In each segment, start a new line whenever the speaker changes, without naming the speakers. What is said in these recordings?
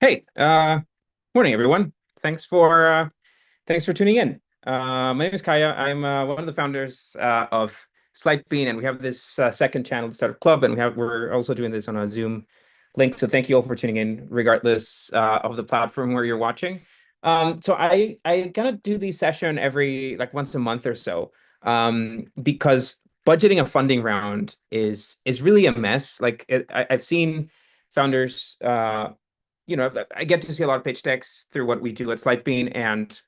Hey, morning everyone. Thanks for tuning in. My name is Caya. I'm one of the founders of Slidebean, and we have this second channel, the Startup Club, and we're also doing this on a Zoom link. So thank you all for tuning in, regardless of the platform where you're watching. So I kind of do these session every like once a month or so, because budgeting a funding round is really a mess. I've seen founders. I get to see a lot of pitch decks through what we do at Slidebean, and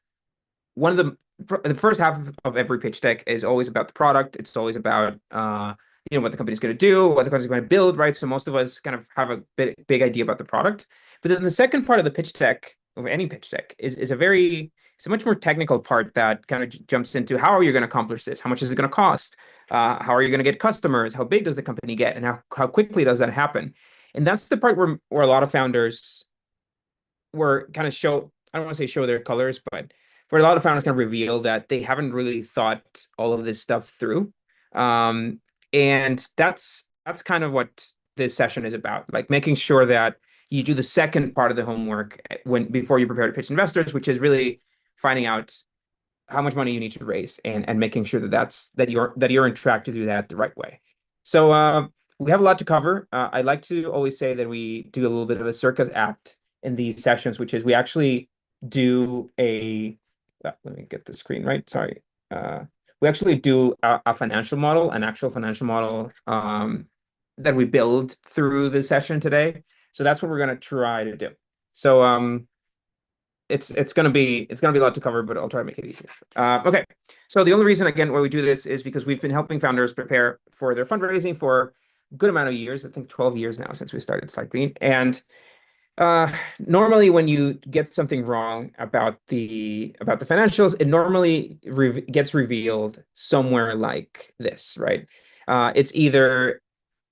one of the first half of every pitch deck is always about the product. It's always about what the company's going to do, what the company's going to build, right? So most of us kind of have a big idea about the product. But then the second part of the pitch deck, of any pitch deck, is it's a much more technical part that kind of jumps into how are you going to accomplish this? How much is it going to cost? How are you going to get customers? How big does the company get? And how quickly does that happen? And that's the part where a lot of founders were kind of I don't want to say show their colors, but for a lot of founders kind of reveal that they haven't really thought all of this stuff through. And that's kind of what this session is about, like making sure that you do the second part of the homework before you prepare to pitch investors, which is really finding out how much money you need to raise and making sure that you're on track to do that the right way. So we have a lot to cover. I like to always say that we do a little bit of a circus act in these sessions, which is we actually do let me get the screen right. Sorry. We actually do a financial model, an actual financial model that we build through the session today. So that's what we're going to try to do. So it's gonna be a lot to cover, but I'll try to make it easy. Okay. So the only reason again why we do this is because we've been helping founders prepare for their fundraising for a good amount of years. I think 12 years now since we started Slidebean. And normally when you get something wrong about the financials, it normally gets revealed somewhere like this, right? It's either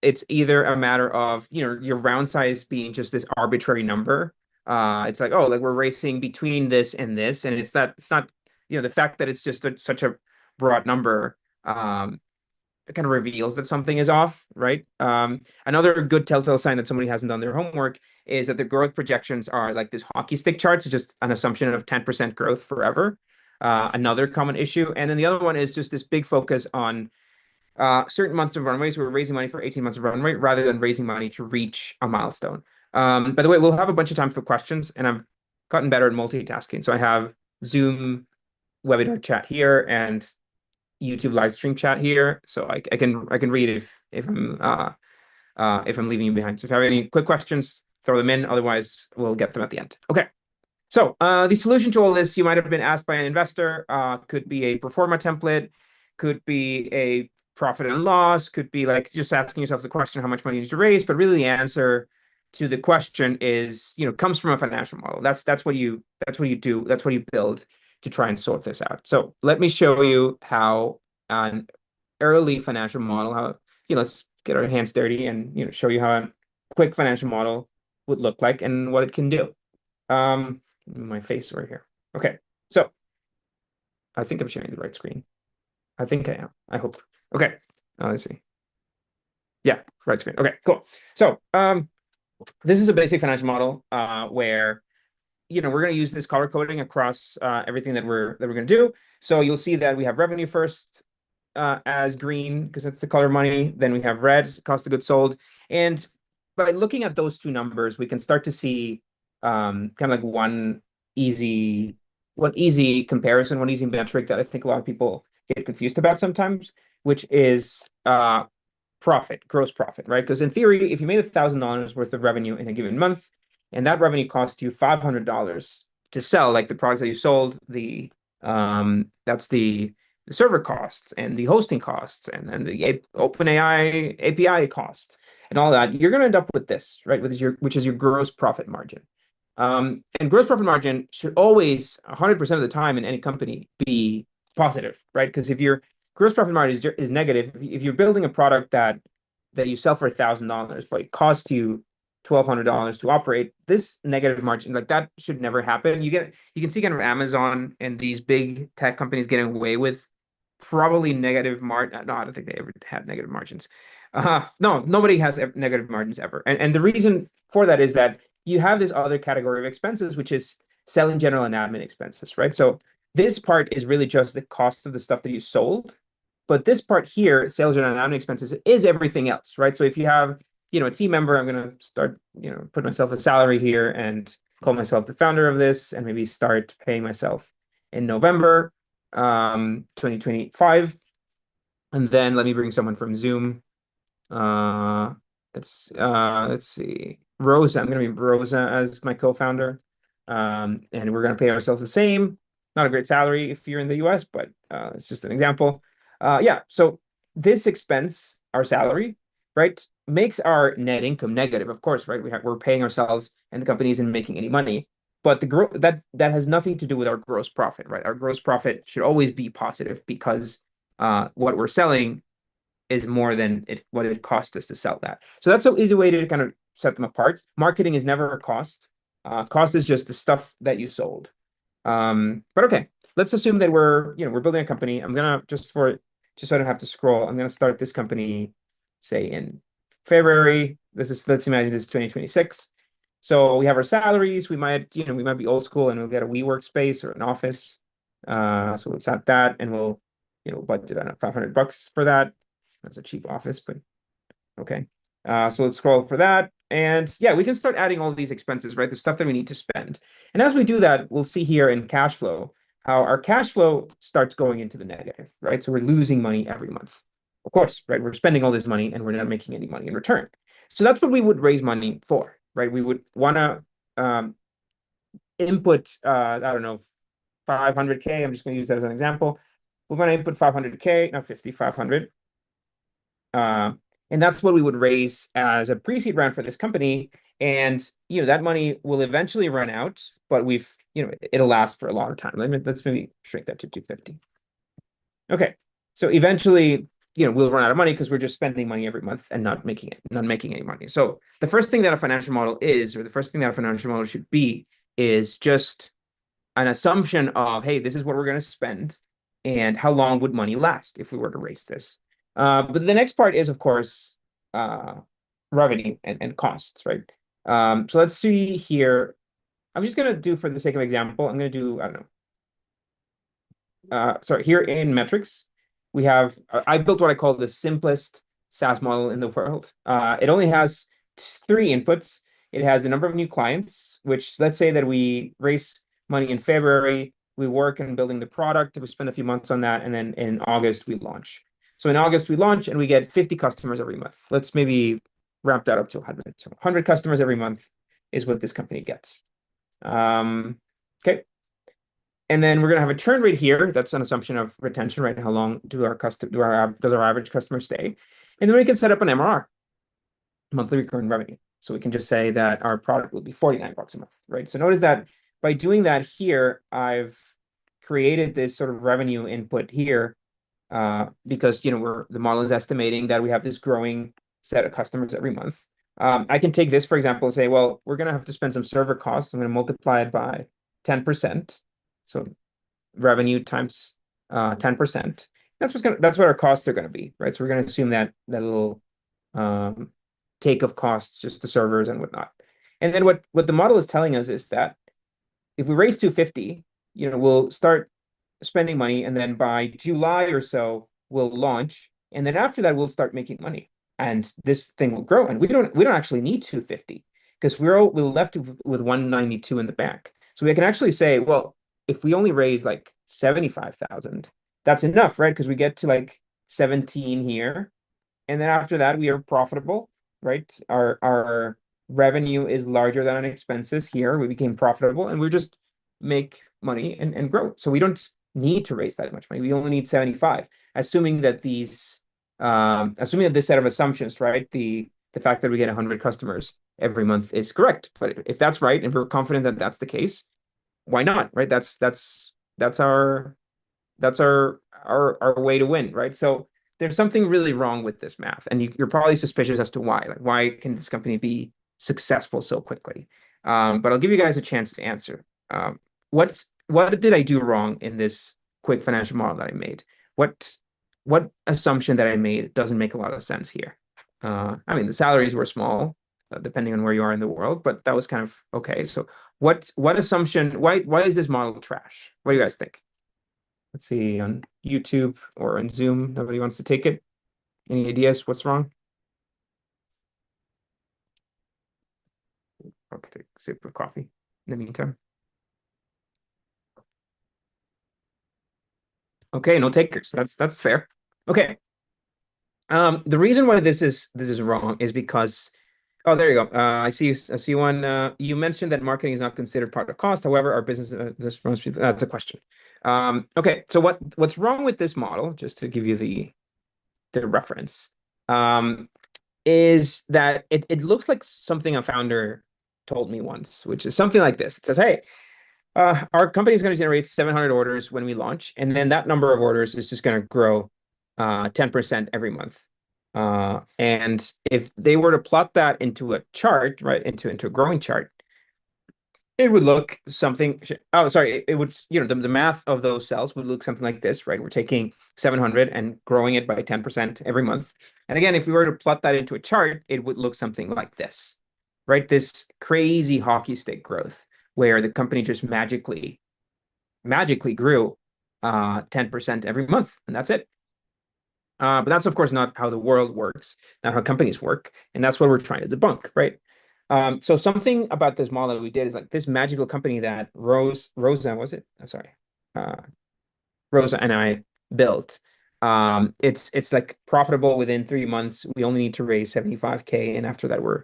a matter of your round size being just this arbitrary number. It's like, oh, like we're racing between this and this, and it's not the fact that it's just such a broad number. It kind of reveals that something is off, right? Another good telltale sign that somebody hasn't done their homework is that the growth projections are like this hockey stick chart, so just an assumption of 10% growth forever. Another common issue. And then the other one is just this big focus on certain months of runway. So we're raising money for 18 months of runway rather than raising money to reach a milestone. By the way, we'll have a bunch of time for questions, and I've gotten better at multitasking. So I have Zoom webinar chat here and YouTube live stream chat here, so I can read if I'm leaving you behind. So if you have any quick questions, throw them in. Otherwise, we'll get them at the end. Okay. So the solution to all this, you might have been asked by an investor, could be a pro forma template, could be a profit and loss, could be like just asking yourself the question, how much money you need to raise, but really the answer to the question is, comes from a financial model. That's what you do. That's what you build to try and sort this out. So let me show you how an early financial model, let's get our hands dirty and show you how a quick financial model would look like and what it can do. My face right here. Okay, so I think I'm sharing the right screen. I think I am. I hope. Okay, let's see. Yeah, right screen. Okay, cool. So this is a basic financial model where we're going to use this color coding across everything that we're going to do. So you'll see that we have revenue first as green because it's the color money. Then we have red, cost of goods sold. And by looking at those two numbers, we can start to see kind of like one easy comparison, one easy metric that I think a lot of people get confused about sometimes, which is profit, gross profit, right? Because in theory, if you made $1,000 worth of revenue in a given month, and that revenue cost you $500 to sell, like the products that you sold, that's the server costs and the hosting costs and then the OpenAI API costs and all that, you're going to end up with this, right? Which is your gross profit margin. And gross profit margin should always 100% of the time in any company be positive, right? Because if your gross profit margin is negative, if you're building a product that you sell for $1,000, but it costs you $1,200 to operate, this negative margin, like that should never happen. You can see kind of Amazon and these big tech companies getting away with probably negative margin. No, I don't think they ever had negative margins. No, nobody has negative margins ever. And the reason for that is that you have this other category of expenses, which is selling, general, and admin expenses, right? So this part is really just the cost of the stuff that you sold. But this part here, sales, general, and admin expenses, is everything else, right? So if you have, a team member, I'm going to start, put myself a salary here and call myself the founder of this, and maybe start paying myself in November 2025. And then let me bring someone from Zoom. Let's see. Rosa. I'm gonna be Rosa as my co-founder. And we're gonna pay ourselves the same. Not a great salary if you're in the US, but it's just an example. Yeah, so this expense, our salary, right, makes our net income negative, of course, right? We're paying ourselves and the company isn't making any money. But that has nothing to do with our gross profit, right? Our gross profit should always be positive because what we're selling is more than what it cost us to sell that. So that's an easy way to kind of set them apart. Marketing is never a cost. Cost is just the stuff that you sold. But okay, let's assume that we're building a company. I'm gonna just so I don't have to scroll, I'm gonna start this company, say in February. Let's imagine this is 2026. So we have our salaries. We might be old school and we'll get a WeWork space or an office. So let's add that and we'll budget on $500 for that. That's a cheap office, but okay. So let's scroll for that. And yeah, we can start adding all these expenses, right? The stuff that we need to spend. And as we do that, we'll see here in cash flow how our cash flow starts going into the negative, right? So we're losing money every month. Of course, right? We're spending all this money and we're not making any money in return. So that's what we would raise money for, right? We would want to input, I don't know, 500K. I'm just going to use that as an example. We want to input 500K, not 50, 500. And that's what we would raise as a pre-seed round for this company. And that money will eventually run out, but it'll last for a long time. Let's maybe shrink that to 250. Okay, so eventually, we'll run out of money because we're just spending money every month and not making any money. So the first thing that a financial model is, or the first thing that a financial model should be, is just an assumption of, hey, this is what we're going to spend, and how long would money last if we were to raise this. But the next part is, of course, revenue and costs, right? So let's see here. I'm just going to do, for the sake of example, I'm going to do, I don't know. Sorry, here in metrics, I built what I call the simplest SaaS model in the world. It only has 3 inputs. It has the number of new clients, which let's say that we raise money in February, we work on building the product, we spend a few months on that, and then in August we launch. So in August, we launch and we get 50 customers every month. Let's maybe ramp that up to 100. So 100 customers every month is what this company gets. Okay. And then we're going to have a churn rate here. That's an assumption of retention, right? How long does our average customer stay? And then we can set up an MRR, monthly recurring revenue. So we can just say that our product will be $49 a month, right? So notice that by doing that here, I've created this sort of revenue input here. Because the model is estimating that we have this growing set of customers every month. I can take this, for example, and say, well, we're going to have to spend some server costs. I'm going to multiply it by 10%. So revenue times 10%. That's what our costs are going to be, right? So we're going to assume that little take of costs, just the servers and whatnot. And then what the model is telling us is that if we raise 250, we'll start spending money, and then by July or so we'll launch, and then after that we'll start making money, and this thing will grow. And we don't actually need 250 because we're left with 192 in the bank. So we can actually say, well, if we only raise like 75,000, that's enough, right? Because we get to like 17 here, and then after that we are profitable, right? Our revenue is larger than our expenses here. We became profitable, and we just make money and grow. So we don't need to raise that much money. We only need 75, assuming that this set of assumptions, right? The fact that we get 100 customers every month is correct. But if that's right, and we're confident that that's the case, why not, right? That's our way to win, right? So there's something really wrong with this math, and you're probably suspicious as to why. Like, why can this company be successful so quickly? But I'll give you guys a chance to answer. What did I do wrong in this quick financial model that I made? What assumption that I made doesn't make a lot of sense here? I mean, the salaries were small. depending on where you are in the world, but that was kind of okay. So what assumption, why is this model trash? What do you guys think? Let's see on YouTube or on Zoom. Nobody wants to take it. Any ideas? What's wrong? I'll take a sip of coffee in the meantime. Okay, no takers. That's fair. Okay. The reason why this is wrong is because there you go. I see one. You mentioned that marketing is not considered part of cost. However, our business that's a question. Okay, so what's wrong with this model? Just to give you the reference, is that it looks like something a founder told me once, which is something like this. It says, "Hey, our company is going to generate 700 orders when we launch, and then that number of orders is just going to grow 10% every month. And if they were to plot that into a chart, right, into a growing chart, it would look something. Oh, sorry, it would, the math of those cells would look something like this, right? We're taking 700 and growing it by 10% every month. And again, if we were to plot that into a chart, it would look something like this, right? This crazy hockey stick growth where the company just magically grew 10% every month, and that's it. But that's, of course, not how the world works, not how companies work. And that's what we're trying to debunk, right? So something about this model that we did is like this magical company that Rosa, was it? I'm sorry. Uh, Rosa and I built. It's like profitable within 3 months. We only need to raise 75K, and after that, we're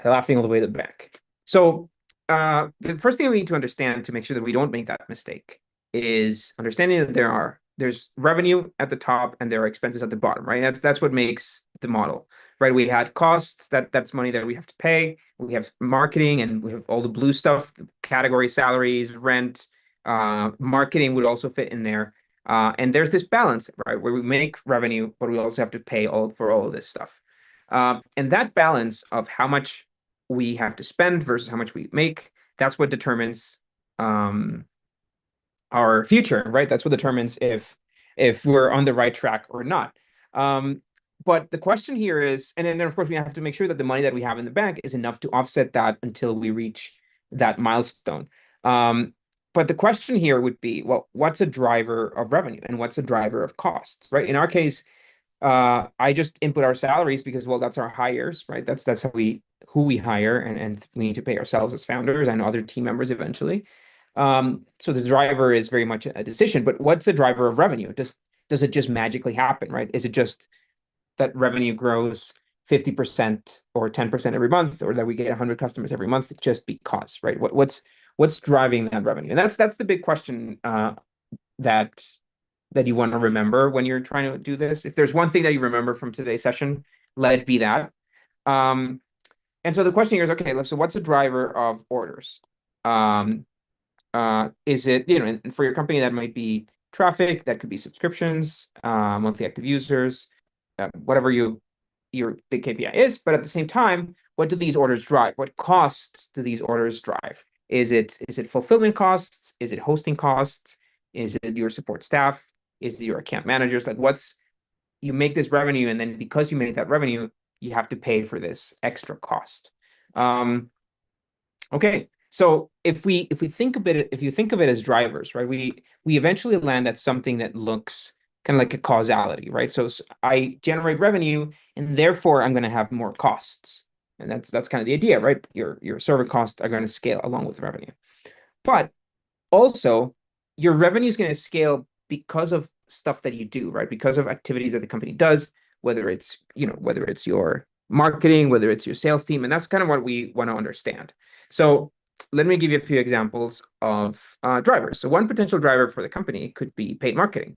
laughing all the way to the bank. So the first thing we need to understand to make sure that we don't make that mistake is understanding that there's revenue at the top and there are expenses at the bottom, right? That's what makes the model, right? We had costs, that's money that we have to pay. We have marketing, and we have all the blue stuff, category salaries, rent. Marketing would also fit in there. And there's this balance, right, where we make revenue, but we also have to pay for all of this stuff. And that balance of how much we have to spend versus how much we make, that's what determines our future, right? That's what determines if we're on the right track or not. But the question here is, and then of course we have to make sure that the money that we have in the bank is enough to offset that until we reach that milestone. But the question here would be, well, what's a driver of revenue and what's a driver of costs, right? In our case, I just input our salaries because, well, that's our hires, right? That's who we hire, and we need to pay ourselves as founders and other team members eventually. So the driver is very much a decision, but what's the driver of revenue? Does it just magically happen, right? Is it just that revenue grows 50% or 10% every month, or that we get 100 customers every month just because, right? What's driving that revenue? And that's the big question that you want to remember when you're trying to do this. If there's one thing that you remember from today's session, let it be that. And so the question here is, okay, so what's the driver of orders? Is it, and for your company, that might be traffic, that could be subscriptions, monthly active users, whatever your big KPI is. But at the same time, what do these orders drive? What costs do these orders drive? Is it fulfillment costs? Is it hosting costs? Is it your support staff? Is it your account managers? Like, you make this revenue, and then because you make that revenue, you have to pay for this extra cost. Okay. So if you think of it as drivers, right, we eventually land at something that looks kind of like a causality, right? So I generate revenue, and therefore I'm going to have more costs, and that's kind of the idea, right? Your server costs are going to scale along with revenue, but also your revenue is going to scale because of stuff that you do, right? Because of activities that the company does, whether it's your marketing, whether it's your sales team, and that's kind of what we want to understand. So let me give you a few examples of drivers. So one potential driver for the company could be paid marketing,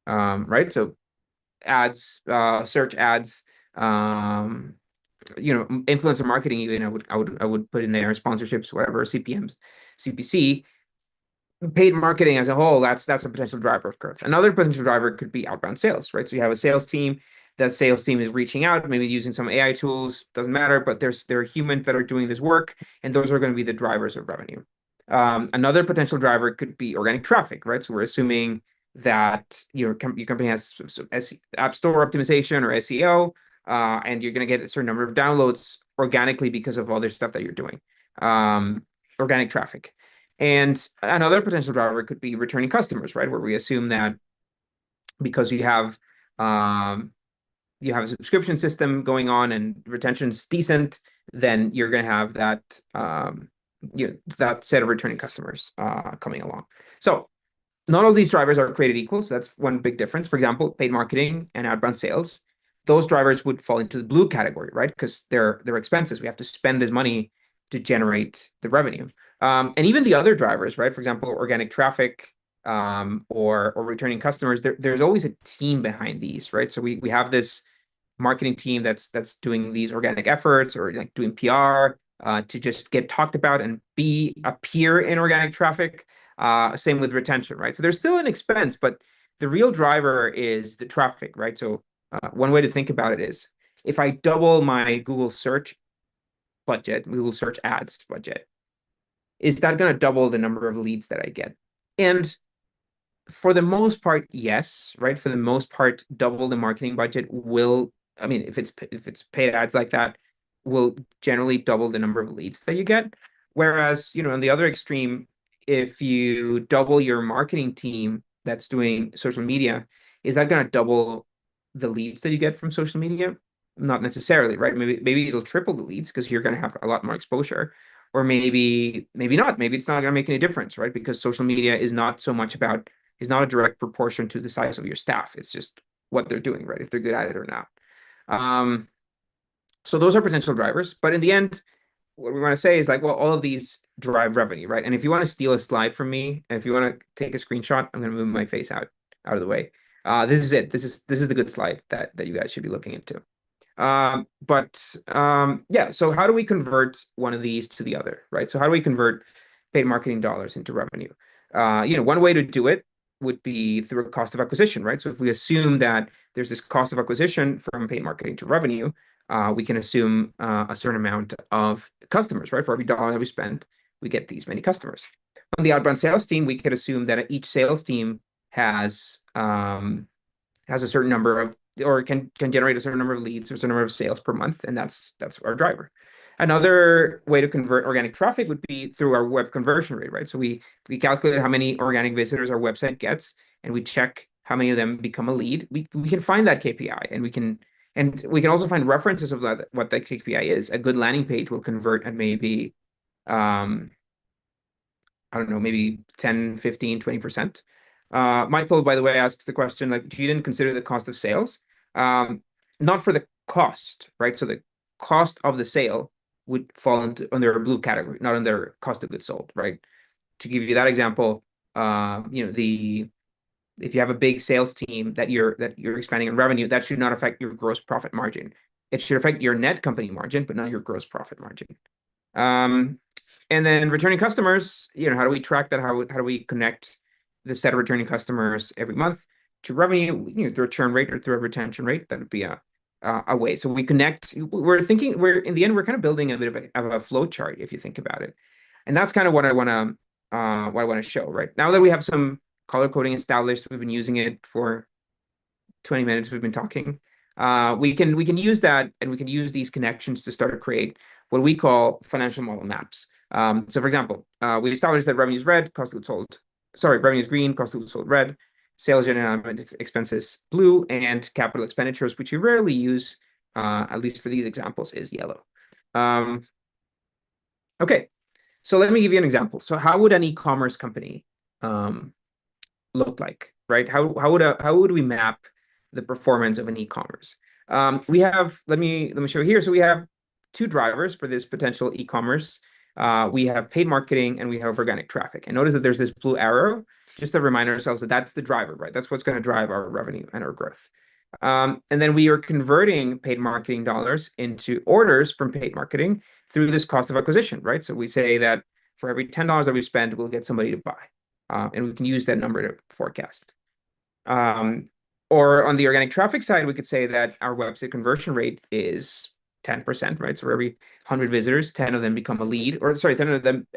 right? So ads, search ads, influencer marketing. Even I would put in there sponsorships, whatever, CPMs, CPC. Paid marketing as a whole, that's a potential driver of growth. Another potential driver could be outbound sales, right? So you have a sales team. That sales team is reaching out, maybe using some AI tools, doesn't matter, but there are humans that are doing this work, and those are going to be the drivers of revenue. Another potential driver could be organic traffic, right? So we're assuming that your company has App Store optimization or SEO, and you're going to get a certain number of downloads organically because of all this stuff that you're doing, organic traffic. And another potential driver could be returning customers, right? Where we assume that because um, you have a subscription system going on and retention's decent, then you're going to have that set of returning customers coming along. So not all these drivers are created equal. So that's one big difference. For example, paid marketing and outbound sales, those drivers would fall into the blue category, right? Because they're expenses. We have to spend this money to generate the revenue. And even the other drivers, right? For example, organic traffic, or returning customers, there's always a team behind these, right? So we have this marketing team that's doing these organic efforts, or like doing PR to just get talked about and appear in organic traffic. Same with retention, right? So there's still an expense, but the real driver is the traffic, right? So one way to think about it is, if I double my Google search ads budget, is that going to double the number of leads that I get? And for the most part, yes, right? For the most part, double the marketing budget will, I mean, if it's paid ads like that, will generally double the number of leads that you get. Whereas, on the other extreme, if you double your marketing team that's doing social media, is that going to double the leads that you get from social media? Not necessarily, right? Maybe it'll triple the leads because you're going to have a lot more exposure. Or maybe not. Maybe it's not going to make any difference, right? Because social media is not a direct proportion to the size of your staff. It's just what they're doing, right? If they're good at it or not. So those are potential drivers. But in the end, what we want to say is like, well, all of these drive revenue, right? And if you want to steal a slide from me, and if you want to take a screenshot, I'm going to move my face out of the way. This is it. This is the good slide that you guys should be looking into. Yeah, so how do we convert one of these to the other, right? So how do we convert paid marketing dollars into revenue? One way to do it would be through a cost of acquisition, right? So if we assume that there's this cost of acquisition from paid marketing to revenue, we can assume a certain amount of customers, right? For every dollar that we spend, we get these many customers. On the outbound sales team, we could assume that each sales team has a certain number of, or can generate a certain number of leads or a certain number of sales per month, and that's our driver. Another way to convert organic traffic would be through our web conversion rate, right? So we calculate how many organic visitors our website gets, and we check how many of them become a lead. We can find that KPI, and we can also find references of what that KPI is. A good landing page will convert at maybe I don't know, maybe 10, 15, 20%. Michael, by the way, asks the question, like, you didn't consider the cost of sales? Not for the cost, right? So the cost of the sale would fall under a blue category, not under cost of goods sold, right? To give you that example, if you have a big sales team that you're expanding in revenue, that should not affect your gross profit margin. It should affect your net company margin, but not your gross profit margin. And then returning customers, how do we track that? How do we connect the set of returning customers every month to revenue, through a churn rate or through a retention rate? That would be a way. So we connect. In the end, we're kind of building a bit of a flow chart, if you think about it. And that's kind of what I want to show, right? Now that we have some color coding established, we've been using it for 20 minutes, we've been talking. We can use that, and we can use these connections to start to create what we call financial model maps. So for example, we established that revenue is red, cost of goods sold. Sorry, revenue is green, cost of goods sold red, sales and expenses blue, and capital expenditures, which we rarely use, at least for these examples, is yellow. Okay, so let me give you an example. So how would an e-commerce company look like, right? How would we map the performance of an e-commerce? We have, let me show here. So we have two drivers for this potential e-commerce. We have paid marketing and we have organic traffic. And notice that there's this blue arrow, just to remind ourselves that that's the driver, right? That's what's going to drive our revenue and our growth. And then we are converting paid marketing dollars into orders from paid marketing through this cost of acquisition, right? So we say that for every $10 that we spend, we'll get somebody to buy. And we can use that number to forecast. Or on the organic traffic side, we could say that our website conversion rate is 10%, right? So for every 100 visitors, 10 of them become a lead, or sorry, 10 of them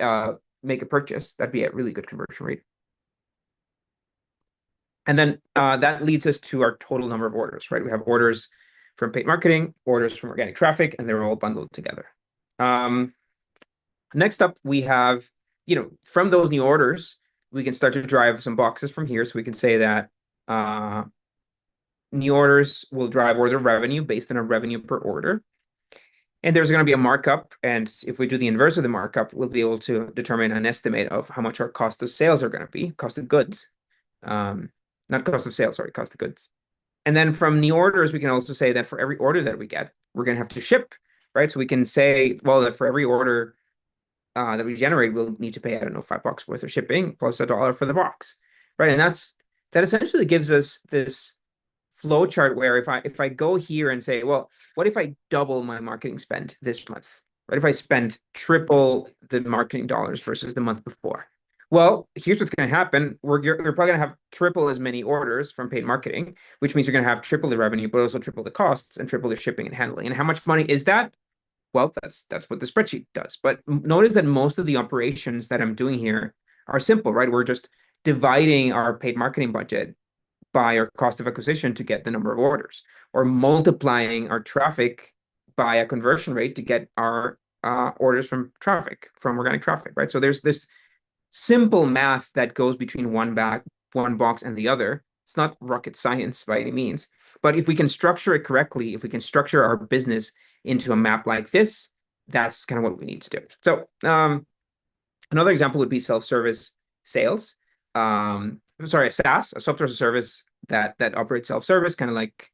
make a purchase. That'd be a really good conversion rate. And then that leads us to our total number of orders, right? We have orders from paid marketing, orders from organic traffic, and they're all bundled together. Next up, we have, from those new orders, we can start to drive some boxes from here. So we can say that new orders will drive order revenue based on a revenue per order. And there's going to be a markup. And if we do the inverse of the markup, we'll be able to determine an estimate of how much our cost of sales are going to be, cost of goods. Not cost of sales, sorry, cost of goods. And then from new orders, we can also say that for every order that we get, we're going to have to ship, right? So we can say, well, that for every order that we generate, we'll need to pay, I don't know, $5 worth of shipping plus $1 for the box, right? And that essentially gives us this flow chart where if I go here and say, well, what if I double my marketing spend this month? What if I spend triple the marketing dollars versus the month before? Well, here's what's going to happen. We're probably going to have triple as many orders from paid marketing, which means you're going to have triple the revenue, but also triple the costs and triple the shipping and handling. And how much money is that? Well, that's what the spreadsheet does. But notice that most of the operations that I'm doing here are simple, right? We're just dividing our paid marketing budget by our cost of acquisition to get the number of orders, or multiplying our traffic by a conversion rate to get our orders from organic traffic, right? So there's this simple math that goes between one box and the other. It's not rocket science by any means, but if we can structure it correctly, if we can structure our business into a map like this, that's kind of what we need to do. So another example would be self-service sales. Sorry, a SaaS, a software as a service that operates self-service, kind of like,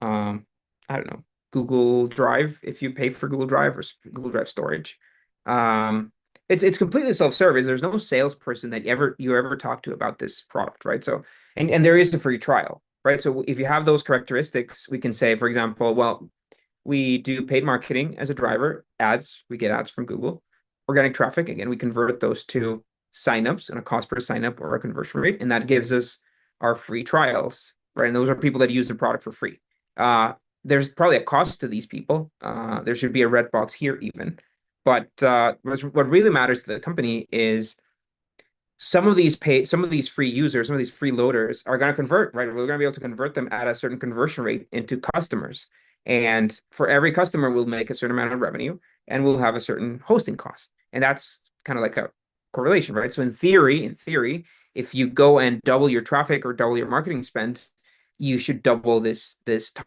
I don't know, Google Drive, if you pay for Google Drive or Google Drive storage. It's completely self-service. There's no salesperson that you ever talk to about this product, right? So, and there is a free trial, right? So if you have those characteristics, we can say, for example, well, we do paid marketing as a driver, ads, we get ads from Google. Organic traffic, again, we convert those to signups and a cost per signup or a conversion rate, and that gives us our free trials, right? And those are people that use the product for free. There's probably a cost to these people. There should be a red box here even. But what really matters to the company is some of these free users, some of these free loaders are going to convert, right? We're going to be able to convert them at a certain conversion rate into customers. And for every customer, we'll make a certain amount of revenue and we'll have a certain hosting cost. And that's kind of like a correlation, right? So in theory, if you go and double your traffic or double your marketing spend, you should double this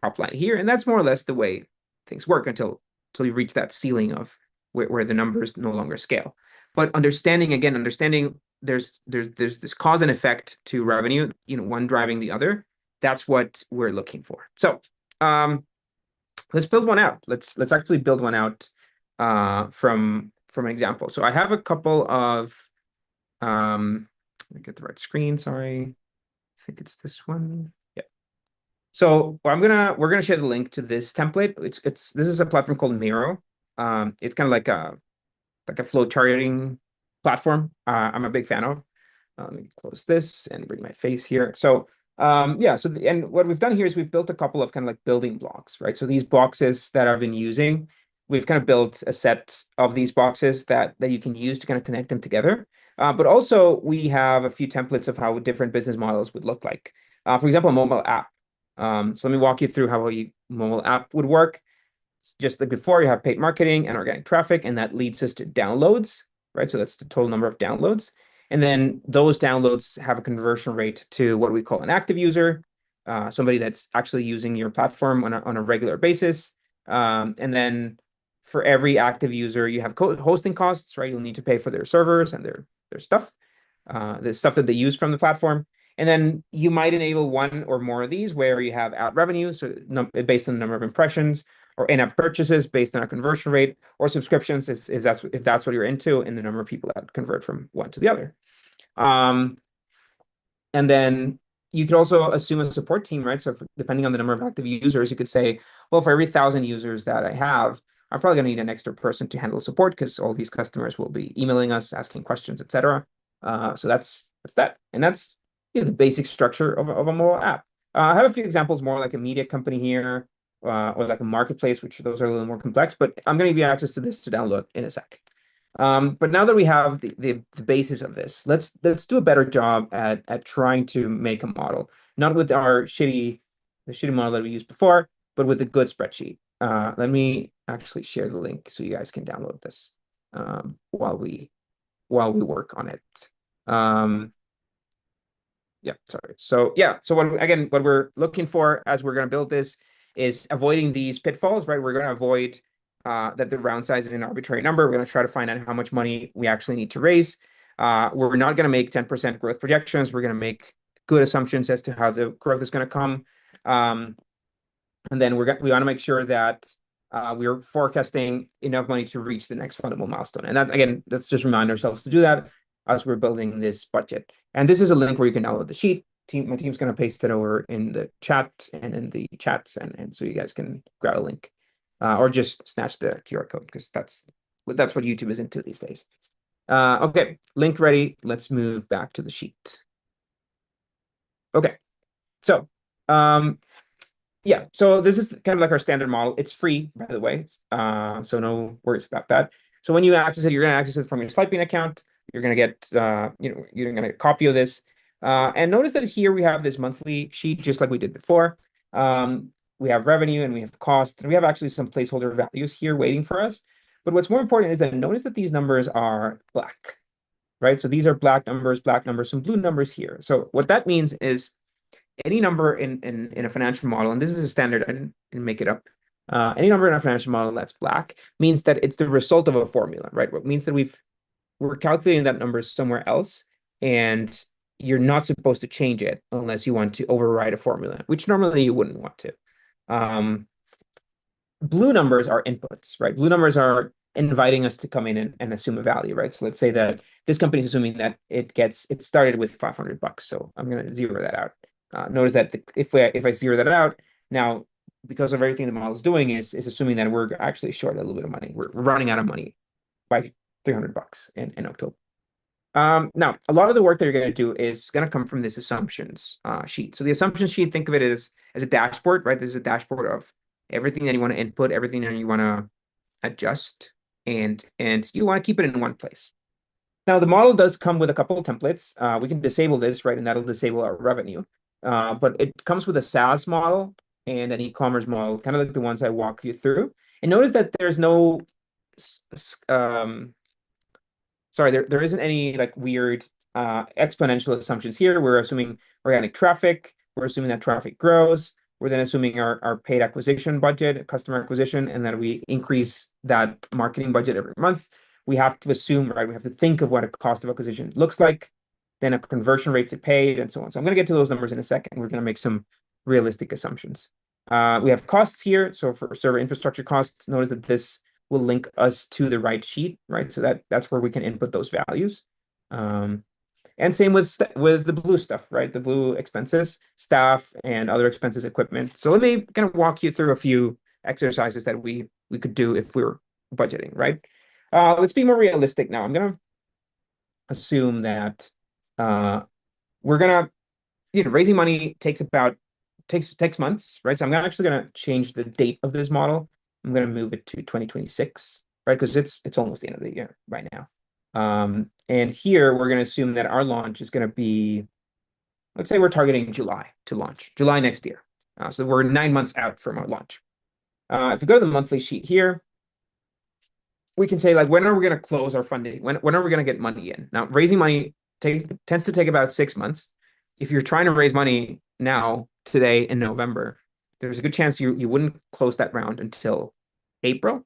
top line here. And that's more or less the way things work until you reach that ceiling of where the numbers no longer scale. But understanding there's this cause and effect to revenue, one driving the other. That's what we're looking for. So let's build one out. Let's actually build one out from an example. So I have a couple of let me get the right screen. Sorry, I think it's this one. Yeah. So we're gonna share the link to this template. This is a platform called Miro. It's kind of like a flow charting platform. I'm a big fan of. Let me close this and bring my face here. So yeah, and what we've done here is we've built a couple of kind of like building blocks, right? So these boxes that I've been using, we've kind of built a set of these boxes that you can use to kind of connect them together. But also we have a few templates of how different business models would look like. For example, a mobile app. So let me walk you through how a mobile app would work. Just like before, you have paid marketing and organic traffic, and that leads us to downloads, right? So that's the total number of downloads. And then those downloads have a conversion rate to what we call an active user, somebody that's actually using your platform on a regular basis. And then for every active user, you have hosting costs, right? You'll need to pay for their servers and their stuff, the stuff that they use from the platform. And then you might enable one or more of these where you have ad revenue, so based on the number of impressions, or in-app purchases based on a conversion rate, or subscriptions if that's what you're into, and the number of people that convert from one to the other. And then you could also assume a support team, right? So depending on the number of active users, you could say, well, for every 1,000 users that I have, I'm probably going to need an extra person to handle support because all these customers will be emailing us, asking questions, etc. So that's that, and that's the basic structure of a mobile app. I have a few examples more like a media company here, or like a marketplace, which those are a little more complex, but I'm going to give you access to this to download in a sec. But now that we have the basis of this, let's do a better job at trying to make a model, not with the shitty model that we used before, but with a good spreadsheet. Let me actually share the link so you guys can download this while we work on it. Yeah, sorry. So yeah, so what we're looking for as we're going to build this is avoiding these pitfalls, right? We're going to avoid that the round size is an arbitrary number. We're going to try to find out how much money we actually need to raise. We're not going to make 10% growth projections. We're going to make good assumptions as to how the growth is going to come. And then we want to make sure that we're forecasting enough money to reach the next fundable milestone. And that, again, let's just remind ourselves to do that as we're building this budget. And this is a link where you can download the sheet. My team's going to paste it over in the chat and in the chats, and so you guys can grab a link or just snatch the QR code, because that's what YouTube is into these days. Okay, link ready. Let's move back to the sheet. Okay, so yeah, so this is kind of like our standard model. It's free, by the way, so no worries about that. So when you access it, you're going to access it from your Slidebean account. You're going to get, you're going to get a copy of this. And notice that here we have this monthly sheet, just like we did before. We have revenue and we have cost, and we have actually some placeholder values here waiting for us. But what's more important is that notice that these numbers are black, right? So these are black numbers, some blue numbers here. So what that means is any number in a financial model, and this is a standard, I didn't make it up. Any number in a financial model that's black means that it's the result of a formula, right? What means that we're calculating that number somewhere else, and you're not supposed to change it unless you want to override a formula, which normally you wouldn't want to. Blue numbers are inputs, right? Blue numbers are inviting us to come in and assume a value, right? So let's say that this company is assuming that it started with $500. So I'm going to zero that out. Notice that if I zero that out, now, because of everything the model is doing is assuming that we're actually short a little bit of money. We're running out of money by $300 in October. Now, a lot of the work that you're going to do is going to come from this assumptions sheet. So the assumptions sheet, think of it as a dashboard, right? This is a dashboard of everything that you want to input, everything that you want to adjust, and you want to keep it in one place. Now, the model does come with a couple of templates. We can disable this, right? And that'll disable our revenue. But it comes with a SaaS model and an e-commerce model, kind of like the ones I walk you through. And notice that there's no, there isn't any like weird exponential assumptions here. We're assuming organic traffic. We're assuming that traffic grows. We're then assuming our paid acquisition budget, customer acquisition, and then we increase that marketing budget every month. We have to assume, right? We have to think of what a cost of acquisition looks like, then a conversion rate to paid, and so on. So I'm going to get to those numbers in a second. We're going to make some realistic assumptions. We have costs here. So for server infrastructure costs, notice that this will link us to the right sheet, right? So that's where we can input those values. And same with the blue stuff, right? The blue expenses, staff, and other expenses, equipment. So let me kind of walk you through a few exercises that we could do if we were budgeting, right? Let's be more realistic now. I'm going to assume that we're going to, raising money takes months, right? So I'm actually going to change the date of this model. I'm going to move it to 2026, right? Because it's almost the end of the year right now. And here we're going to assume that our launch is going to be, let's say we're targeting July to launch, July next year. So we're 9 months out from our launch. If we go to the monthly sheet here, we can say, like, when are we going to close our funding? When are we going to get money in? Now, raising money tends to take about 6 months. If you're trying to raise money now, today in November, there's a good chance you wouldn't close that round until April,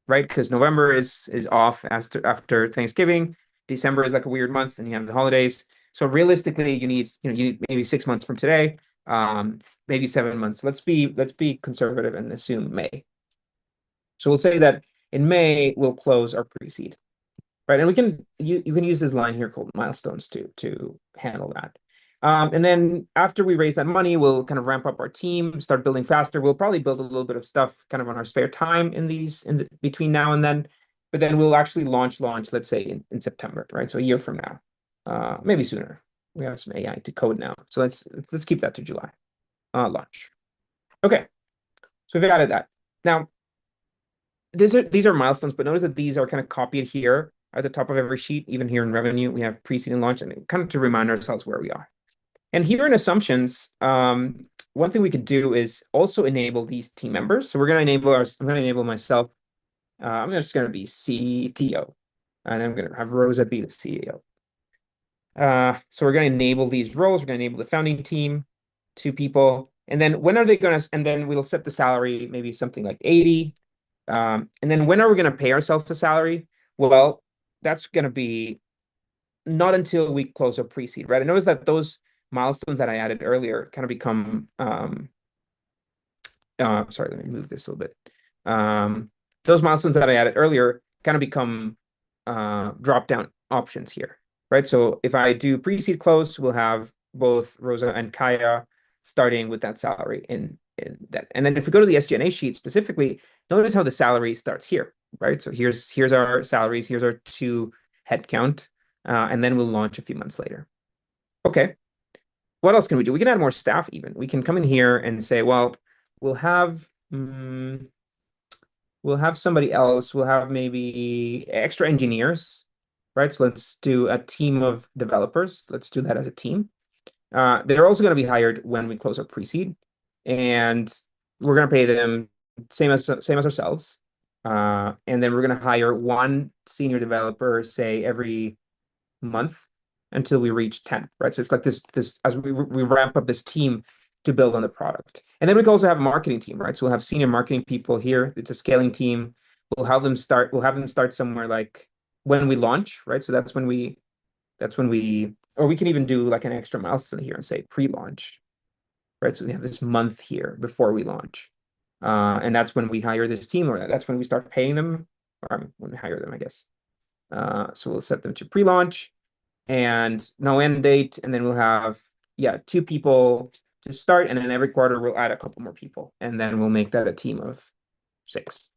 right? Because November is off after Thanksgiving. December is like a weird month, and you have the holidays. So realistically, you need maybe 6 months from today, maybe 7 months. Let's be conservative and assume May. So we'll say that in May we'll close our pre-seed, right? And you can use this line here called milestones to handle that. And then after we raise that money, we'll kind of ramp up our team, start building faster. We'll probably build a little bit of stuff kind of on our spare time between now and then. But then we'll actually launch, let's say in September, right? So a year from now, maybe sooner. We have some AI to code now. So let's keep that to July launch. Okay, so we've added that. Now, these are milestones, but notice that these are kind of copied here at the top of every sheet. Even here in revenue, we have pre-seed and launch, and kind of to remind ourselves where we are. And here in assumptions, one thing we could do is also enable these team members. So we're going to enable I'm going to enable myself. I'm just going to be CTO, and I'm going to have Rosa be the CEO. So we're going to enable these roles. We're going to enable the founding team, 2 people. And then when are they going to, and then we'll set the salary, maybe something like 80. And then when are we going to pay ourselves the salary? Well, that's going to be not until we close our pre-seed, right? I noticed that those milestones that I added earlier kind of become, sorry, let me move this a little bit. Those milestones that I added earlier kind of become drop-down options here, right? So if I do pre-seed close, we'll have both Rosa and Caya starting with that salary in that. And then if we go to the SG&A sheet specifically, notice how the salary starts here, right? So here's our salaries, here's our 2 headcount, and then we'll launch a few months later. Okay, what else can we do? We can add more staff even. We can come in here and say, well, we'll have somebody else. We'll have maybe extra engineers, right? So let's do a team of developers. Let's do that as a team. They're also going to be hired when we close our pre-seed, and we're going to pay them same as ourselves. And then we're going to hire 1 senior developer, say every month until we reach 10, right? So it's like this as we ramp up this team to build on the product. And then we can also have a marketing team, right? So we'll have senior marketing people here. It's a scaling team. We'll have them start somewhere like when we launch, right? So that's when we, or we can even do like an extra milestone here and say pre-launch, right? So we have this month here before we launch. And that's when we hire this team, or that's when we start paying them, or when we hire them, I guess. So we'll set them to pre-launch and no end date. And then we'll have, 2 people to start. And then every quarter we'll add a couple more people. And then we'll make that a team of 6,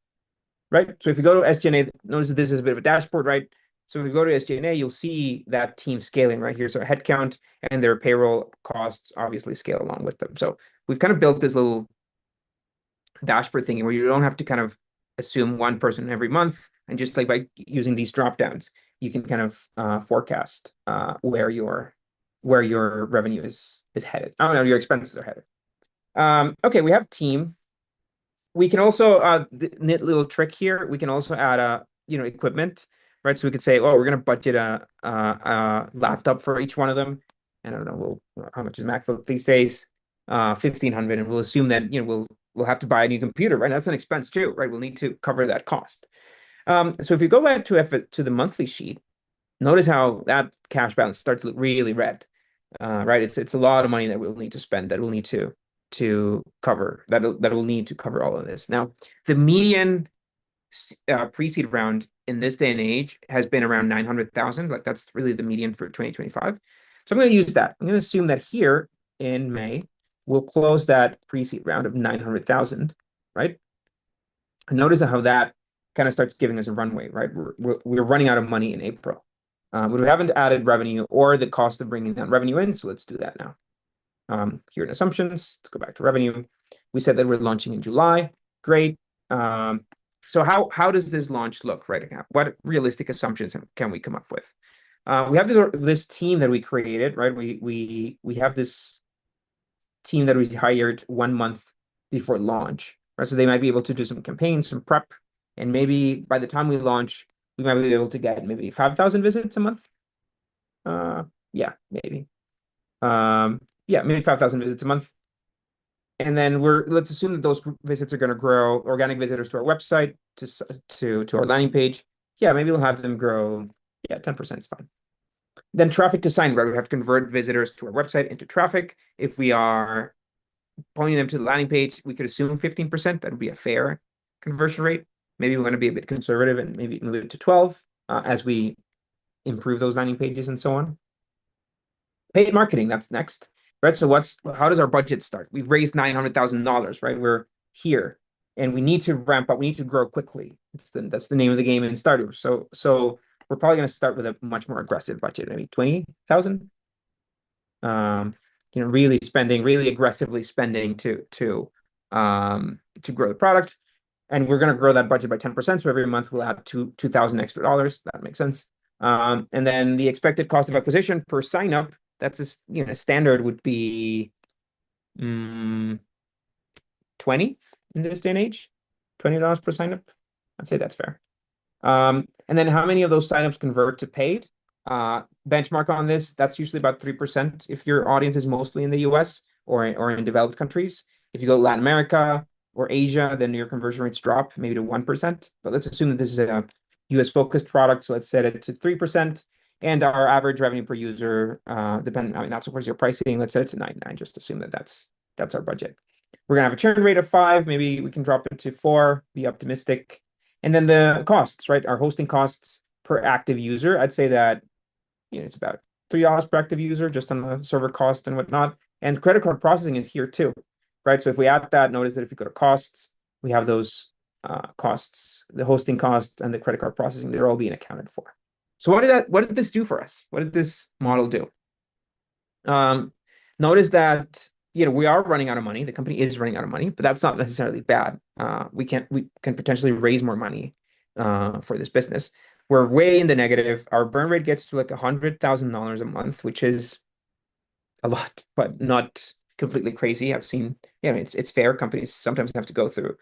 right? So if we go to SG&A, notice that this is a bit of a dashboard, right? So if we go to SG&A, you'll see that team scaling right here. So headcount and their payroll costs obviously scale along with them. So we've kind of built this little dashboard thing where you don't have to kind of assume 1 person every month, and just like by using these drop downs, you can kind of forecast where your revenue is headed. I don't know, your expenses are headed. Okay, we have team. We can also knit little trick here. We can also add equipment, right? So we could say, oh, we're gonna budget a laptop for each one of them. And I don't know, how much is MacBook these days? 1,500, and we'll assume that we'll have to buy a new computer, right? That's an expense too, right? We'll need to cover that cost. So if you go back to the monthly sheet, notice how that cash balance starts to look really red, right? It's a lot of money that we'll need to spend, that we'll need to cover, that will need to cover all of this. Now, the median pre-seed round in this day and age has been around 900,000. Like that's really the median for 2025. So I'm going to use that. I'm going to assume that here in May, we'll close that pre-seed round of 900,000, right? And notice how that kind of starts giving us a runway, right? We're running out of money in April. But we haven't added revenue or the cost of bringing that revenue in. So let's do that now. Here in assumptions, let's go back to revenue. We said that we're launching in July. Great. So how does this launch look right now? What realistic assumptions can we come up with? We have this team that we created, right? We have this team that we hired 1 month before launch, right? So they might be able to do some campaigns, some prep, and maybe by the time we launch, we might be able to get maybe 5,000 visits a month. Yeah, maybe. Maybe 5,000 visits a month. And then let's assume that those visits are going to grow, organic visitors to our website, to our landing page. Yeah, maybe we'll have them grow. Yeah, 10% is fine. Then traffic to sign, right? We have to convert visitors to our website into traffic. If we are pointing them to the landing page, we could assume 15%. That would be a fair conversion rate. Maybe we want to be a bit conservative and maybe move it to 12 as we improve those landing pages and so on. Paid marketing, that's next, right? So how does our budget start? We've raised $900,000, right? We're here and we need to ramp up. We need to grow quickly. That's the name of the game in startup. So we're probably going to start with a much more aggressive budget, maybe 20,000. Really aggressively spending to grow the product. And we're going to grow that budget by 10%. So every month we'll add $2,000 extra dollars. That makes sense. And then the expected cost of acquisition per sign up, that's standard would be Mm, 20 in this day and age, $20 per sign up. I'd say that's fair. And then how many of those signups convert to paid? Benchmark on this, that's usually about 3% if your audience is mostly in the US or in developed countries. If you go to Latin America or Asia, then your conversion rates drop maybe to 1%. But let's assume that this is a US focused product, so let's set it to 3%. And our average revenue per user, depending, I mean, that's of course your pricing. Let's set it to 99. Just assume that that's our budget. We're gonna have a churn rate of 5. Maybe we can drop it to 4. Be optimistic. And then the costs, right? Our hosting costs per active user. I'd say that it's about $3 per active user just on the server cost and whatnot. And credit card processing is here too, right? So if we add that, notice that if you go to costs, we have those costs, the hosting costs and the credit card processing. They're all being accounted for. So what did this do for us? What did this model do? Notice that we are running out of money. The company is running out of money, but that's not necessarily bad. We can potentially raise more money for this business. We're way in the negative. Our burn rate gets to like $100,000 a month, which is a lot, but not completely crazy. I've seen, it's fair. Companies sometimes have to go through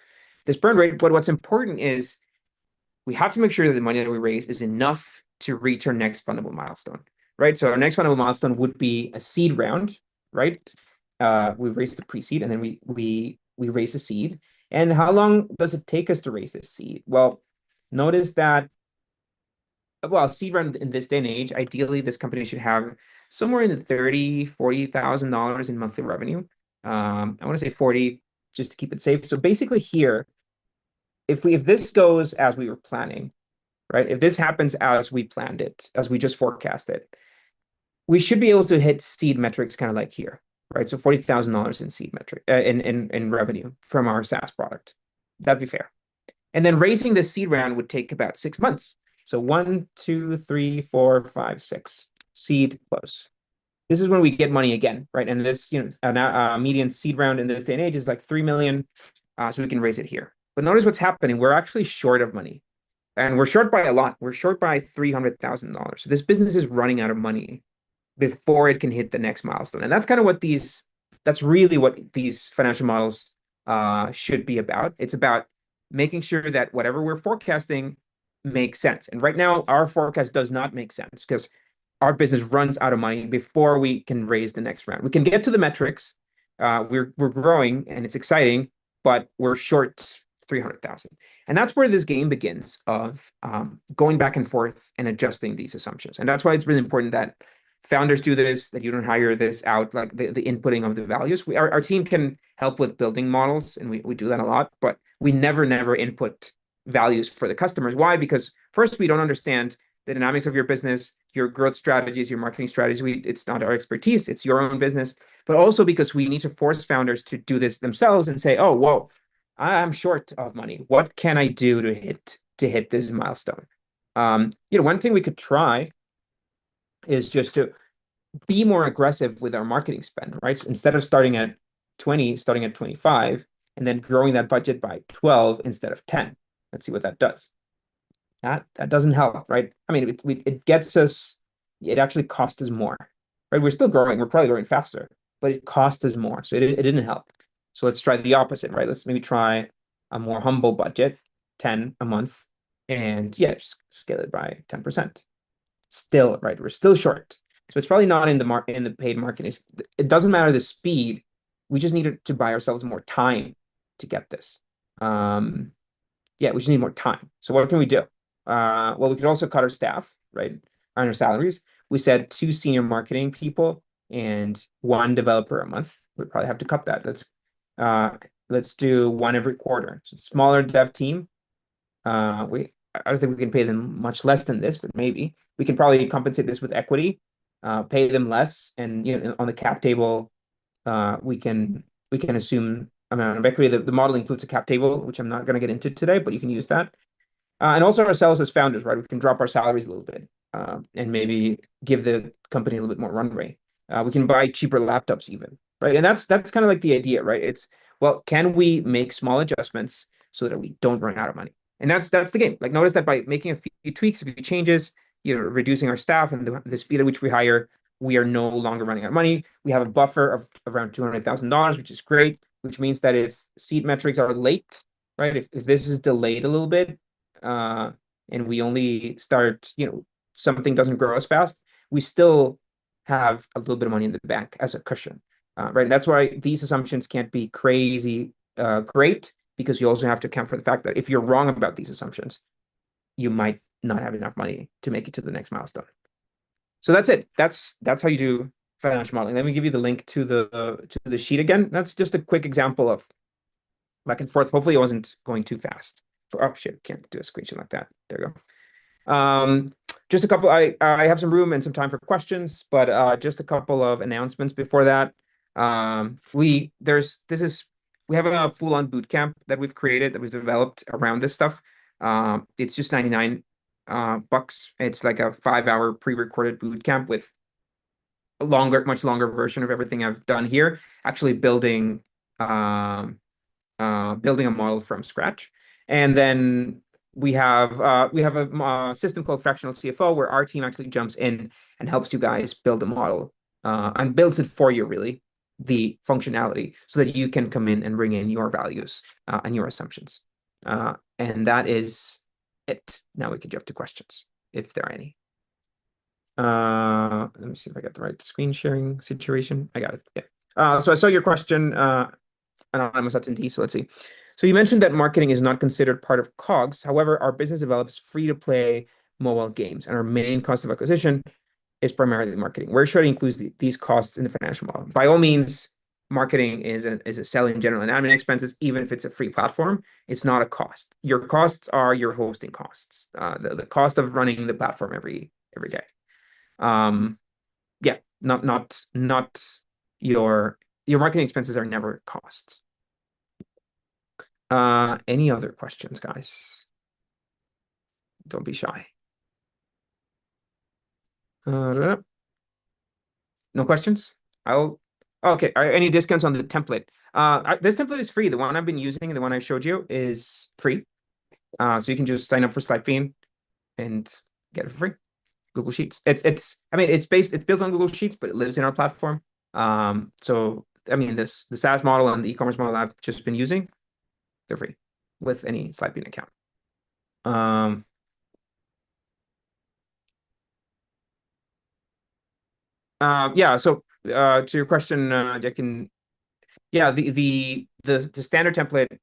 this burn rate, but what's important is we have to make sure that the money that we raise is enough to reach our next fundable milestone, right? So our next fundable milestone would be a seed round, right? We raise the pre-seed and then we raise a seed. And how long does it take us to raise this seed? Well, notice that, seed round in this day and age, ideally this company should have somewhere in the $30,000-$40,000 in monthly revenue. I want to say 40 just to keep it safe. So basically here, if this goes as we were planning, right? If this happens as we planned it, as we just forecasted, we should be able to hit seed metrics kind of like here, right? So $40,000 in seed metric in revenue from our SaaS product. That'd be fair. And then raising the seed round would take about 6 months. So 1, 2, 3, 4, 5, 6 seed close. This is when we get money again, right? And this, a median seed round in this day and age is like 3 million. So we can raise it here. But notice what's happening. We're actually short of money. And we're short by a lot. We're short by $300,000. So this business is running out of money before it can hit the next milestone. And that's kind of that's really what these financial models should be about. It's about making sure that whatever we're forecasting makes sense. And right now, our forecast does not make sense because our business runs out of money before we can raise the next round. We can get to the metrics. We're growing and it's exciting, but we're short 300,000. And that's where this game begins of going back and forth and adjusting these assumptions. And that's why it's really important that founders do this, that you don't hire this out, like the inputting of the values. Our team can help with building models, and we do that a lot, but we never input values for the customers. Why? Because first, we don't understand the dynamics of your business, your growth strategies, your marketing strategies. It's not our expertise, it's your own business, but also because we need to force founders to do this themselves and say, oh, whoa, I'm short of money. What can I do to hit this milestone? One thing we could try is just to be more aggressive with our marketing spend, right? So instead of starting at 20, starting at 25, and then growing that budget by 12 instead of 10. Let's see what that does. That doesn't help, right? I mean, it gets us, it actually costs us more, right? We're still growing. We're probably growing faster, but it cost us more. So it didn't help. So let's try the opposite, right? Let's maybe try a more humble budget, 10 a month, and just scale it by 10%. Still, right? We're still short. So it's probably not in the paid marketing. It doesn't matter the speed. We just need to buy ourselves more time to get this. We just need more time. So what can we do? Well, we could also cut our staff, right? On our salaries. We said 2 senior marketing people and 1 developer a month. We probably have to cut that. Let's do 1 every quarter. So smaller dev team. I don't think we can pay them much less than this, but maybe we can probably compensate this with equity, pay them less, and on the cap table, we can assume amount of equity. The model includes a cap table, which I'm not going to get into today, but you can use that. And also ourselves as founders, right? We can drop our salaries a little bit and maybe give the company a little bit more runway. We can buy cheaper laptops even, right? And that's kind of like the idea, right? It's, well, can we make small adjustments so that we don't run out of money? And that's the game. Like, notice that by making a few tweaks, a few changes, reducing our staff and the speed at which we hire, we are no longer running out of money. We have a buffer of around $200,000, which is great, which means that if seed metrics are late, right, if this is delayed a little bit, and we only start, something doesn't grow as fast, we still have a little bit of money in the bank as a cushion, right? And that's why these assumptions can't be crazy great, because you also have to account for the fact that if you're wrong about these assumptions, you might not have enough money to make it to the next milestone. So that's it. That's how you do financial modeling. Let me give you the link to the sheet again. That's just a quick example of back and forth. Hopefully it wasn't going too fast. Oh shit, can't do a screenshot like that. There you go. Just a couple. I have some room and some time for questions, but just a couple of announcements before that. We have a full-on boot camp that we've created, that we've developed around this stuff. It's just 99 bucks. It's like a 5-hour pre-recorded boot camp with a much longer version of everything I've done here, actually building a model from scratch. And then we have a system called Fractional CFO, where our team actually jumps in and helps you guys build a model, and builds it for you, really, the functionality, so that you can come in and bring in your values and your assumptions. And that is it. Now we can jump to questions, if there are any. Let me see if I got the right screen sharing situation. I got it. Yeah. So I saw your question, anonymous attendee. So let's see. So you mentioned that marketing is not considered part of COGS. However, our business develops free-to-play mobile games, and our main cost of acquisition is primarily marketing. Where should I include these costs in the financial model? By all means, marketing is a selling, general, and admin expenses, even if it's a free platform. It's not a cost. Your costs are your hosting costs, the cost of running the platform every day. Yeah, not your marketing expenses are never costs. Any other questions, guys? Don't be shy. No questions? Okay. Any discounts on the template? This template is free. The one I've been using, the one I showed you, is free. So you can just sign up for Slidebean and get it for free. Google Sheets. It's built on Google Sheets, but it lives in our platform. So I mean, the SaaS model and the e-commerce model I've just been using, they're free with any Slidebean account. Yeah. So to your question, the standard template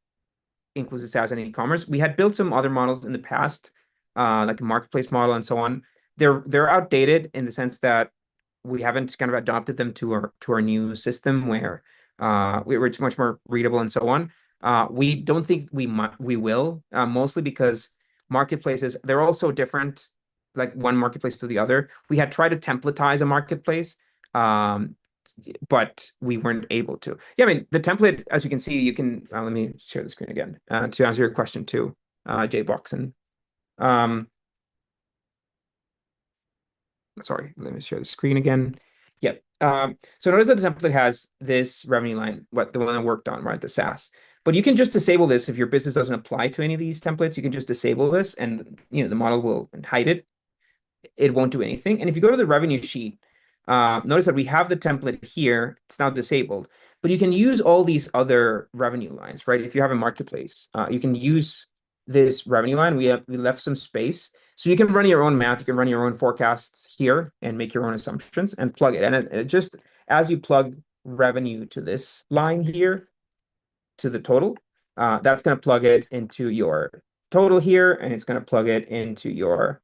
includes the SaaS and e-commerce. We had built some other models in the past, like a marketplace model and so on. They're outdated in the sense that we haven't kind of adopted them to our new system, where it's much more readable and so on. We don't think we will, mostly because marketplaces, they're all so different, like one marketplace to the other. We had tried to templatize a marketplace, but we weren't able to. Yeah, I mean, the template, as you can see, you can let me share the screen again to answer your question too, Jay Boxon. Sorry, let me share the screen again. Yeah. So notice that the template has this revenue line, the one I worked on, right? The SaaS. But you can just disable this if your business doesn't apply to any of these templates. You can just disable this, and the model will hide it. It won't do anything. And if you go to the revenue sheet, notice that we have the template here. It's now disabled, but you can use all these other revenue lines, right? If you have a marketplace, you can use this revenue line. We left some space, so you can run your own math. You can run your own forecasts here and make your own assumptions and plug it. And it just, as you plug revenue to this line here, to the total, that's going to plug it into your total here, and it's going to plug it into your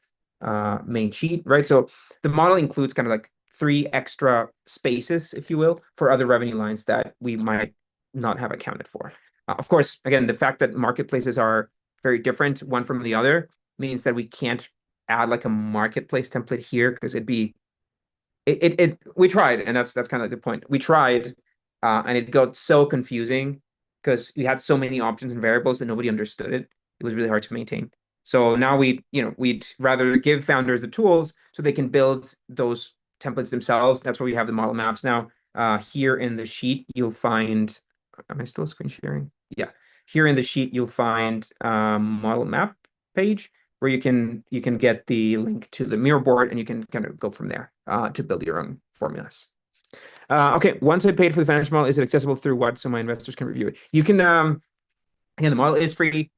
main sheet, right? So the model includes kind of like 3 extra spaces, if you will, for other revenue lines that we might not have accounted for. Of course, again, the fact that marketplaces are very different one from the other means that we can't add like a marketplace template here, because we tried, and that's kind of the point. We tried, and it got so confusing because we had so many options and variables that nobody understood it. It was really hard to maintain. So now we'd rather give founders the tools so they can build those templates themselves. That's why we have the model maps now. Here in the sheet, you'll find, am I still screen sharing? Yeah. Here in the sheet, you'll find model map page. where you can get the link to the mirror board and you can kind of go from there to build your own formulas. Okay, once I paid for the financial model, is it accessible through what so my investors can review it? You can, again, the model is free,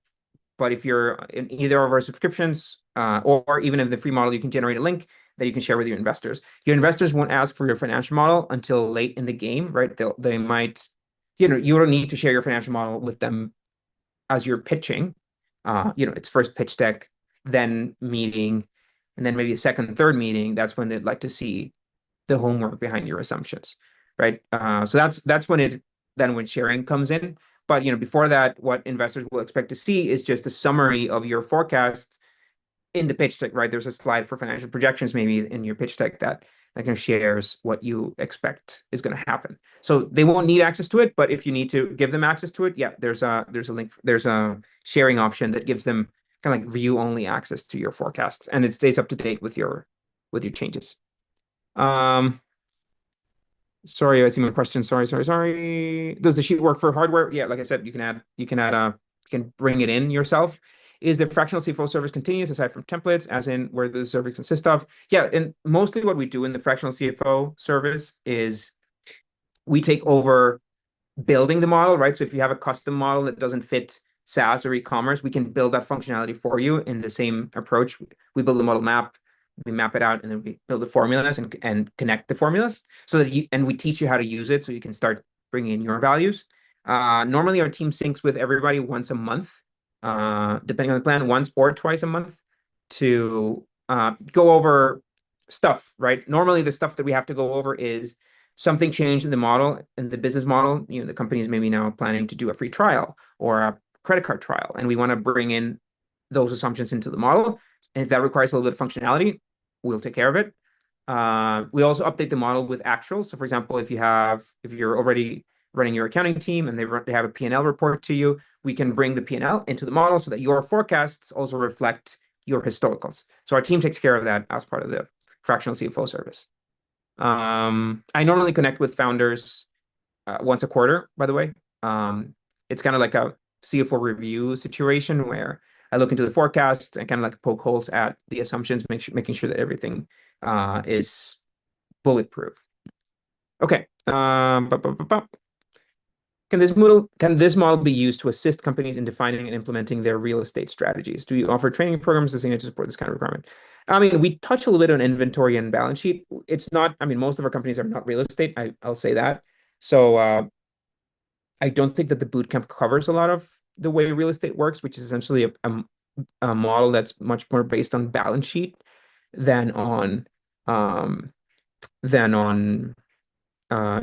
but if you're in either of our subscriptions or even in the free model, you can generate a link that you can share with your investors. Your investors won't ask for your financial model until late in the game, right? They might, you don't need to share your financial model with them as you're pitching. It's first pitch deck, then meeting, and then maybe a second, third meeting. That's when they'd like to see the homework behind your assumptions, right? So that's when sharing comes in. But before that, what investors will expect to see is just a summary of your forecast in the pitch deck, right? There's a slide for financial projections maybe in your pitch deck that kind of shares what you expect is going to happen. So they won't need access to it, but if you need to give them access to it, yeah, there's a link, there's a sharing option that gives them kind of like view only access to your forecasts, and it stays up to date with your changes. Sorry, I see my question. Sorry. Does the sheet work for hardware? Yeah, like I said, you can bring it in yourself. Is the fractional CFO service continuous aside from templates, as in where the service consists of? Yeah, and mostly what we do in the fractional CFO service is we take over building the model, right? So if you have a custom model that doesn't fit SaaS or e-commerce, we can build that functionality for you in the same approach. We build a model map, we map it out, and then we build the formulas and connect the formulas so that we teach you how to use it so you can start bringing in your values. Normally our team syncs with everybody once a month, depending on the plan, once or twice a month to go over stuff, right? Normally the stuff that we have to go over is something changed in the model, in the business model. The company is maybe now planning to do a free trial or a credit card trial, and we want to bring in those assumptions into the model. And if that requires a little bit of functionality, we'll take care of it. We also update the model with actuals. So for example, if you're already running your accounting team and they have a P&L report to you, we can bring the P&L into the model so that your forecasts also reflect your historicals. So our team takes care of that as part of the fractional CFO service. I normally connect with founders once a quarter, by the way. It's kind of like a CFO review situation where I look into the forecast and kind of like poke holes at the assumptions, making sure that everything is bulletproof. Okay. Can this model be used to assist companies in defining and implementing their real estate strategies? Do you offer training programs designed to support this kind of requirement? I mean, we touch a little bit on inventory and balance sheet. It's not, I mean, most of our companies are not real estate. I'll say that. So I don't think that the bootcamp covers a lot of the way real estate works, which is essentially a model that's much more based on balance sheet than on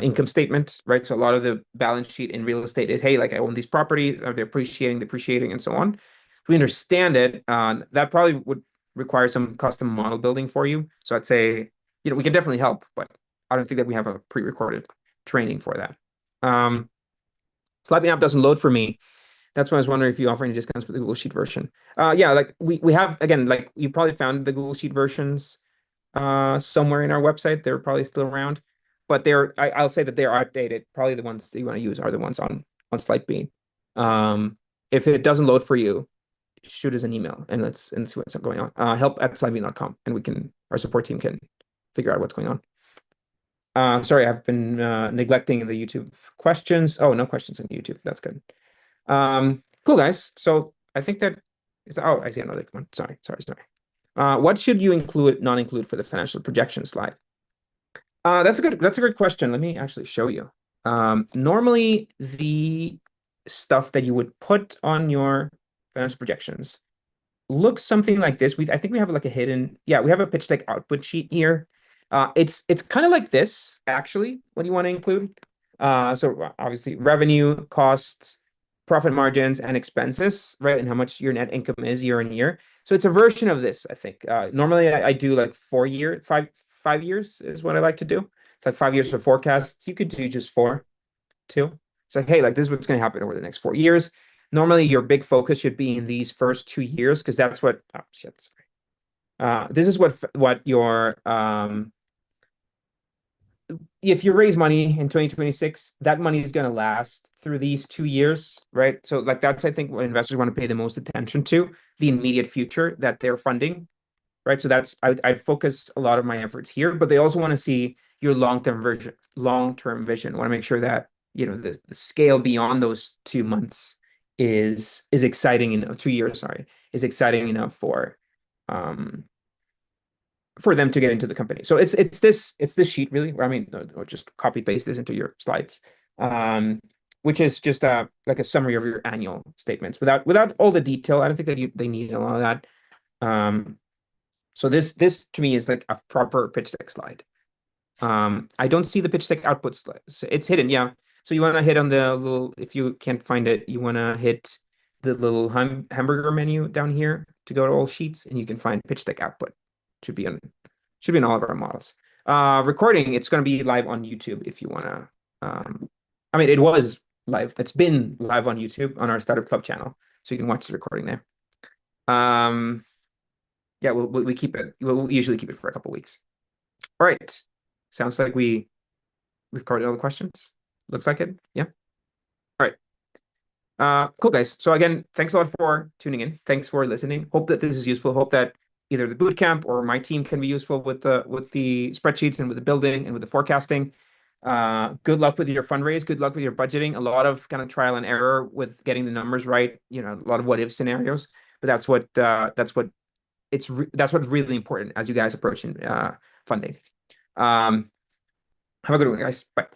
income statement, right? So a lot of the balance sheet in real estate is, hey, like I own these properties, are they depreciating, and so on. If we understand it, that probably would require some custom model building for you. So I'd say, we can definitely help, but I don't think that we have a pre-recorded training for that. Slidebean app doesn't load for me. That's why I was wondering if you offer any discounts for the Google Sheet version. Yeah, like we have, again, like you probably found the Google Sheet versions somewhere in our website. They're probably still around, but I'll say that they're outdated. Probably the ones that you want to use are the ones on Slidebean. If it doesn't load for you, shoot us an email and let's see what's going on. help@slidebean.com, and our support team can figure out what's going on. Sorry, I've been neglecting the YouTube questions. Oh, no questions on YouTube. That's good. Cool, guys. So I think that is. Oh, I see another one. Sorry. What should you not include for the financial projection slide? That's a good question. Let me actually show you. Normally, the stuff that you would put on your financial projections looks something like this. I think we have like a hidden. Yeah, we have a pitch deck output sheet here. It's kind of like this actually. What do you want to include? So obviously revenue, costs, profit margins, and expenses, right? And how much your net income is year on year. So it's a version of this, I think. Normally I do like 5 years is what I like to do. It's like 5 years of forecasts. You could do just 4 too. It's like, hey, like this is what's going to happen over the next 4 years. Normally your big focus should be in these first 2 years because that's what, oh shit, sorry. This is what your if you raise money in 2026, that money is going to last through these 2 years, right? So like that's I think what investors want to pay the most attention to, the immediate future that they're funding, right? So that's I focus a lot of my efforts here, but they also want to see your long-term vision. Want to make sure that the scale beyond those 2 months is exciting enough. 2 years, sorry, is exciting enough um for them to get into the company. So it's this sheet really, where I mean, or just copy paste this into your slides, um, which is just like a summary of your annual statements without all the detail. I don't think that they need a lot of that. Um, so this to me is like a proper pitch deck slide. I don't see the pitch deck output slide. So it's hidden, yeah. So you want to hit on the little, if you can't find it, you want to hit the little hamburger menu down here to go to all sheets, and you can find pitch deck output. Should be on all of our models. Recording, it's going to be live on YouTube if you want to. I mean, it was live. It's been live on YouTube on our Startup Club channel, so you can watch the recording there. Yeah, we keep it. We'll usually keep it for a couple weeks. All right. Sounds like we've covered all the questions. Looks like it. Yeah. All right. Cool, guys. So again, thanks a lot for tuning in. Thanks for listening. Hope that this is useful. Hope that either the bootcamp or my team can be useful with the spreadsheets and with the building and with the forecasting. Good luck with your fundraise. Good luck with your budgeting. A lot of kind of trial and error with getting the numbers right. A lot of what if scenarios. But that's what's really important as you guys approach funding. Have a good one, guys. Bye.